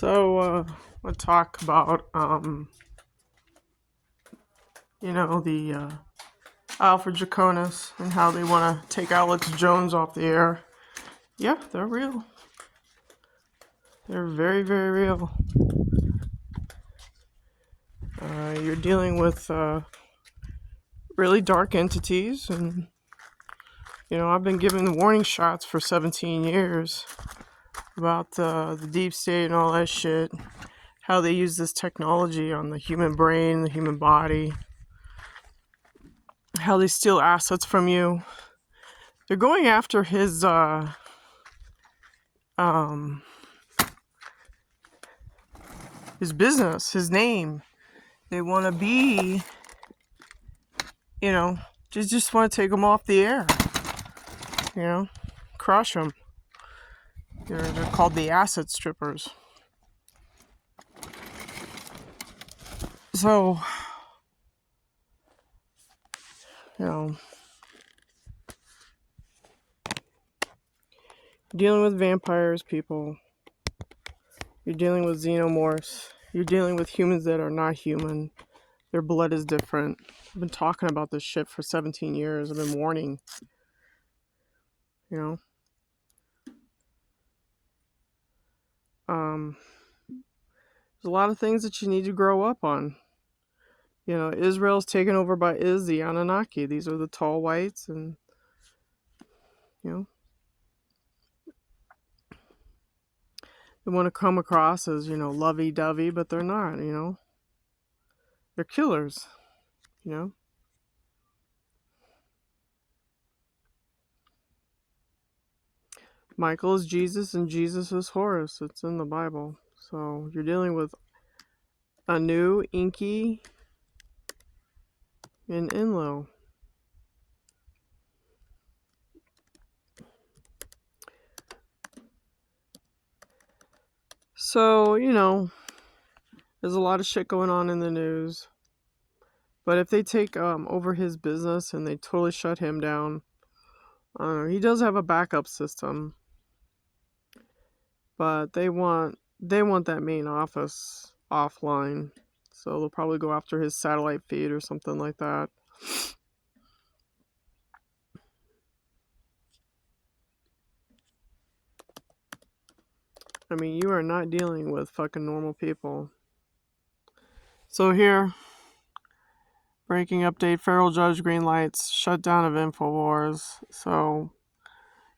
We'll talk about, the Alfred Draconis and how they want to take Alex Jones off the air. Yeah, they're real. They're very, very real. You're dealing with really dark entities, and I've been giving the warning shots for 17 years about the deep state and all that shit. How they use this technology on the human brain, the human body. How they steal assets from you. They're going after his business, his name. They want to be, just want to take him off the air. Crush him. They're called the asset strippers. So, dealing with vampires, people. You're dealing with xenomorphs. You're dealing with humans that are not human. Their blood is different. I've been talking about this shit for 17 years. I've been warning. There's a lot of things that you need to grow up on. Israel's taken over by the Anunnaki. These are the tall whites, and they want to come across as lovey-dovey, but they're not. They're killers. Michael is Jesus and Jesus is Horus. It's in the Bible. So you're dealing with Anu, Inky, and Enlil. So, there's a lot of shit going on in the news. But if they take over his business and they totally shut him down, I don't know, he does have a backup system. But they want that main office offline. So they'll probably go after his satellite feed or something like that. I mean, you are not dealing with fucking normal people. So here, breaking update, federal judge green lights, shutdown of infowars. So,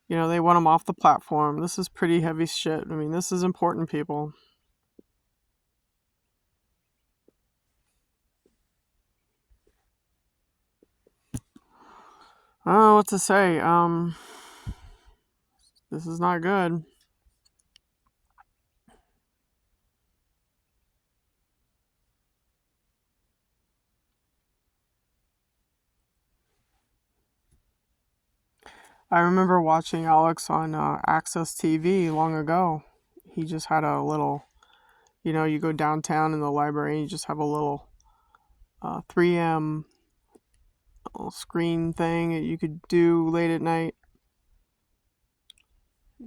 they want him off the platform. This is pretty heavy shit. I mean, this is important, people. I don't know what to say. This is not good. I remember watching Alex on Access TV long ago. He just had a little, you go downtown in the library and you just have a little 3M little screen thing that you could do late at night.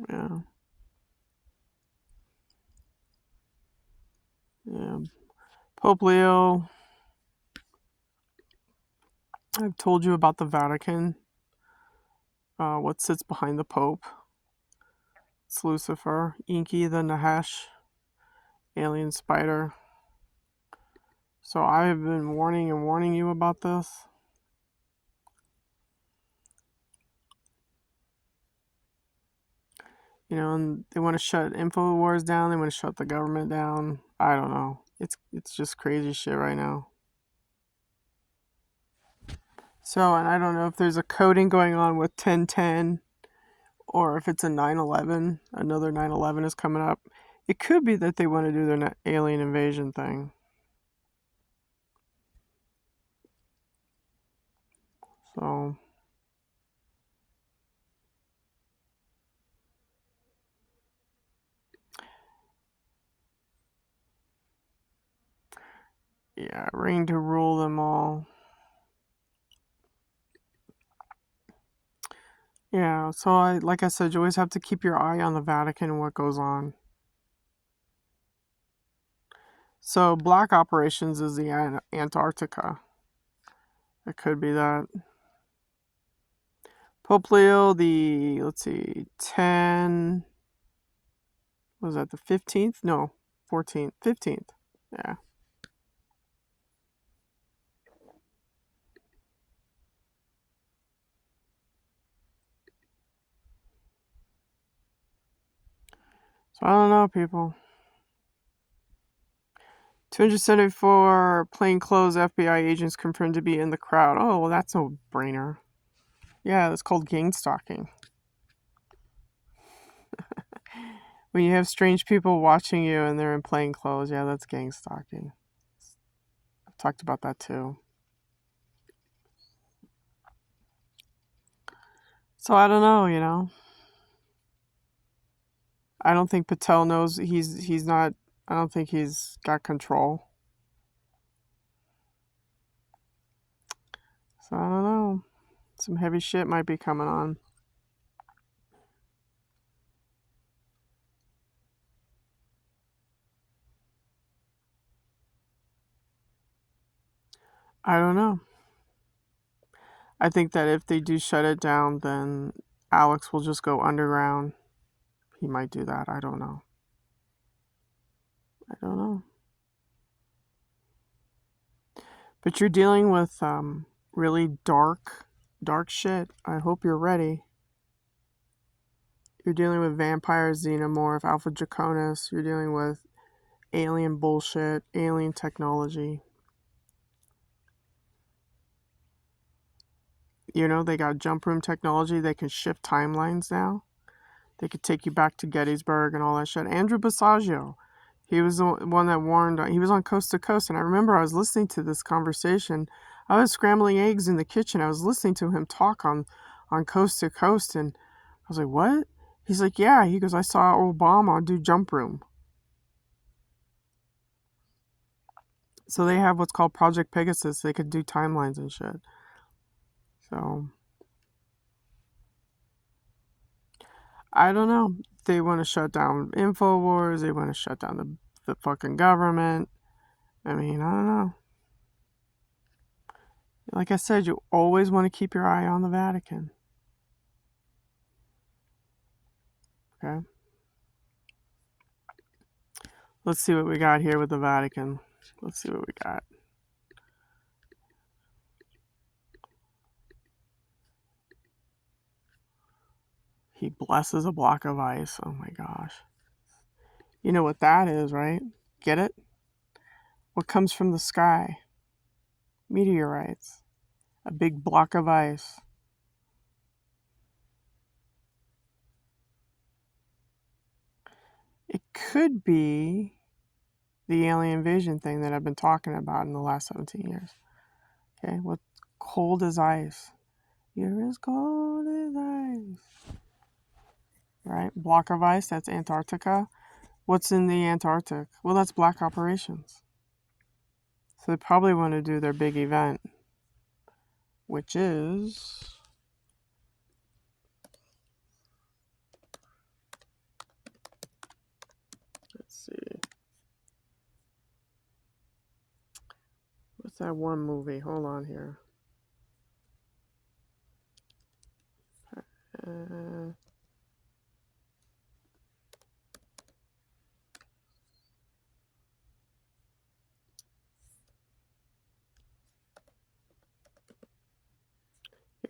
Yeah. Yeah. Pope Leo. I've told you about the Vatican. What sits behind the Pope. It's Lucifer. Inky the Nahash. Alien spider. So I have been warning you about this. And they want to shut InfoWars down. They want to shut the government down. I don't know. It's just crazy shit right now. So, and I don't know if there's a coding going on with 1010 or if it's a 9/11. Another 9/11 is coming up. It could be that they want to do their alien invasion thing. So, yeah, reign to rule them all. Yeah, so like I said, you always have to keep your eye on the Vatican and what goes on. So black operations is the Antarctica. It could be that. Pope Leo the, let's see, 10, was that the 15th? No, 14th, 15th. Yeah. So I don't know, people. 274 plainclothes FBI agents confirmed to be in the crowd. Oh, well, that's no brainer. Yeah, that's called gang stalking. When you have strange people watching you and they're in plain clothes, yeah, that's gang stalking. I've talked about that too. So I don't know, you know. I don't think Patel knows he's not. I don't think he's got control. So I don't know. Some heavy shit might be coming on. I don't know. I think that if they do shut it down, then Alex will just go underground. He might do that. I don't know. I don't know. But you're dealing with really dark shit. I hope you're ready. You're dealing with vampires, xenomorph, alpha draconis. You're dealing with alien bullshit, alien technology. You know, they got jump room technology. They can shift timelines now. They could take you back to Gettysburg and all that shit. Andrew Basiaggio, he was the one that warned. He was on Coast to Coast, and I remember I was listening to this conversation. I was scrambling eggs in the kitchen. I was listening to him talk on Coast to Coast, and I was like, "What?" He's like, "Yeah." He goes, "I saw Obama do jump room." So they have what's called Project Pegasus. They could do timelines and shit. So I don't know. They want to shut down Infowars. They want to shut down the fucking government. I mean, I don't know. Like I said, you always want to keep your eye on the Vatican. Okay? Let's see what we got here with the Vatican. Let's see what we got. He blesses a block of ice. Oh my gosh. You know what that is, right? Get it? What comes from the sky? Meteorites. A big block of ice. It could be the alien vision thing that I've been talking about in the last 17 years. Okay? What cold as ice. You're as cold as ice. Right? Block of ice, that's Antarctica. What's in the Antarctic? Well, that's black operations. So they probably want to do their big event, which is, let's see, what's that one movie? Hold on here. Uh,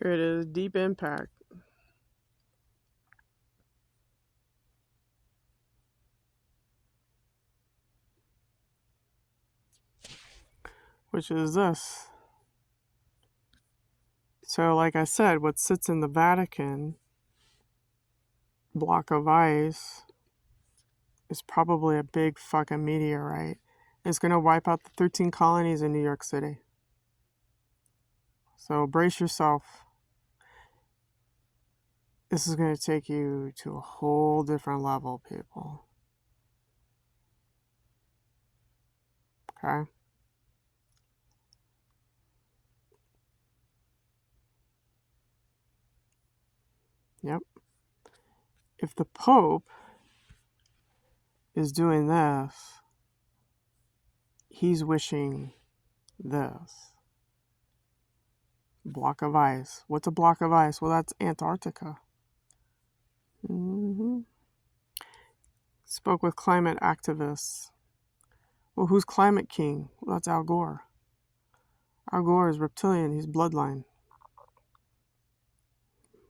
Here it is, Deep Impact. Which is this. So, like I said, what sits in the Vatican, block of ice, is probably a big fucking meteorite. It's going to wipe out the 13 colonies in New York City. So, brace yourself. This is going to take you to a whole different level, people. Okay? Yep. If the Pope is doing this, he's wishing this. Block of ice. What's a block of ice? Well, that's Antarctica. Spoke with climate activists. Well, who's climate king? Well, that's Al Gore. Al Gore is reptilian. He's bloodline.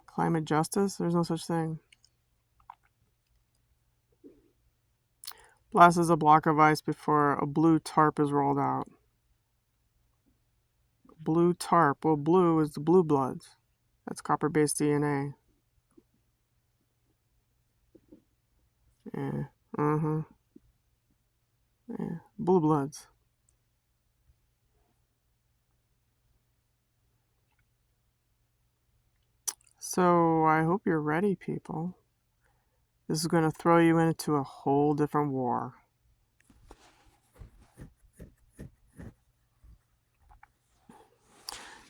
Climate justice? There's no such thing. Blasts a block of ice before a blue tarp is rolled out. Blue tarp. Well, blue is the blue bloods. That's copper-based DNA. Yeah. Yeah. Blue bloods. So I hope you're ready, people. This is going to throw you into a whole different war.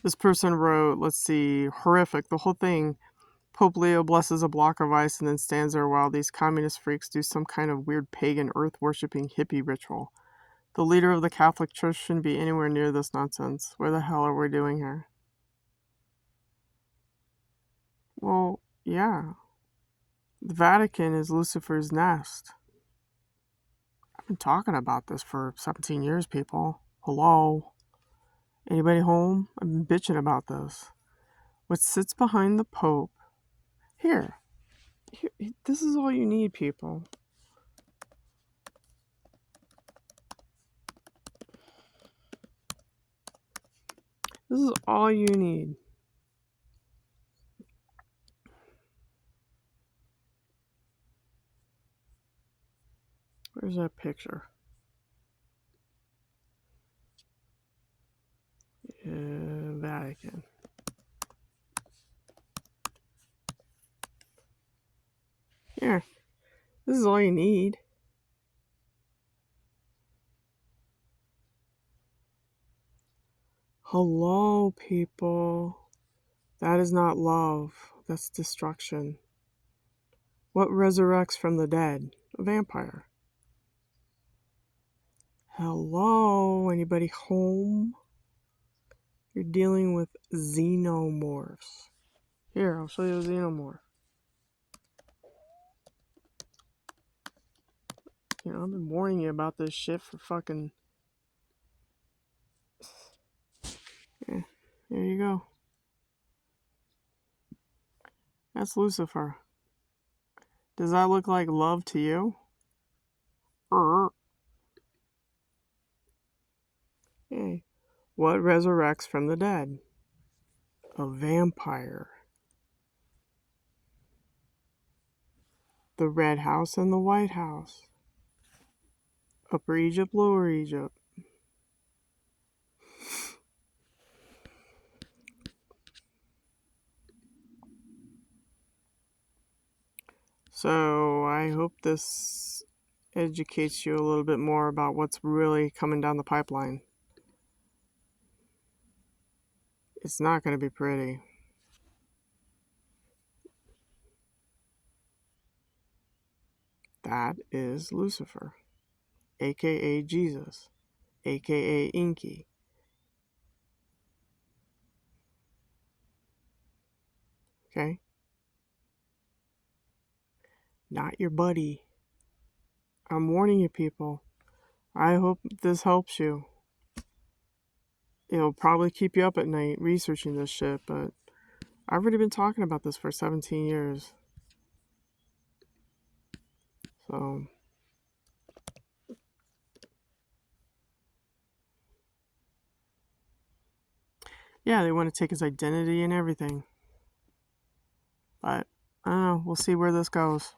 This person wrote, let's see, horrific, the whole thing. Pope Leo blesses a block of ice and then stands there while these communist freaks do some kind of weird pagan earth-worshipping hippie ritual. The leader of the Catholic Church shouldn't be anywhere near this nonsense. What the hell are we doing here? Well, yeah. The Vatican is Lucifer's nest. I've been talking about this for 17 years, people. Hello? Anybody home? I've been bitching about this. What sits behind the Pope? Here, this is all you need, people. This is all you need. Where's that picture? Vatican. Here, this is all you need. Hello, people. That is not love. That's destruction. What resurrects from the dead? A vampire. Hello? Anybody home? You're dealing with xenomorphs. Here, I'll show you a xenomorph. You know, I've been warning you about this shit for fucking... Yeah, there you go. That's Lucifer. Does that look like love to you? Hey, what resurrects from the dead? A vampire. The Red House and the White House. Upper Egypt, Lower Egypt. So I hope this educates you a little bit more about what's really coming down the pipeline. It's not going to be pretty. That is Lucifer, aka Jesus, aka Inky. Okay? Not your buddy. I'm warning you, people. I hope this helps you. It'll probably keep you up at night researching this shit, but I've already been talking about this for 17 years. So, yeah, they want to take his identity and everything. But, I don't know. We'll see where this goes.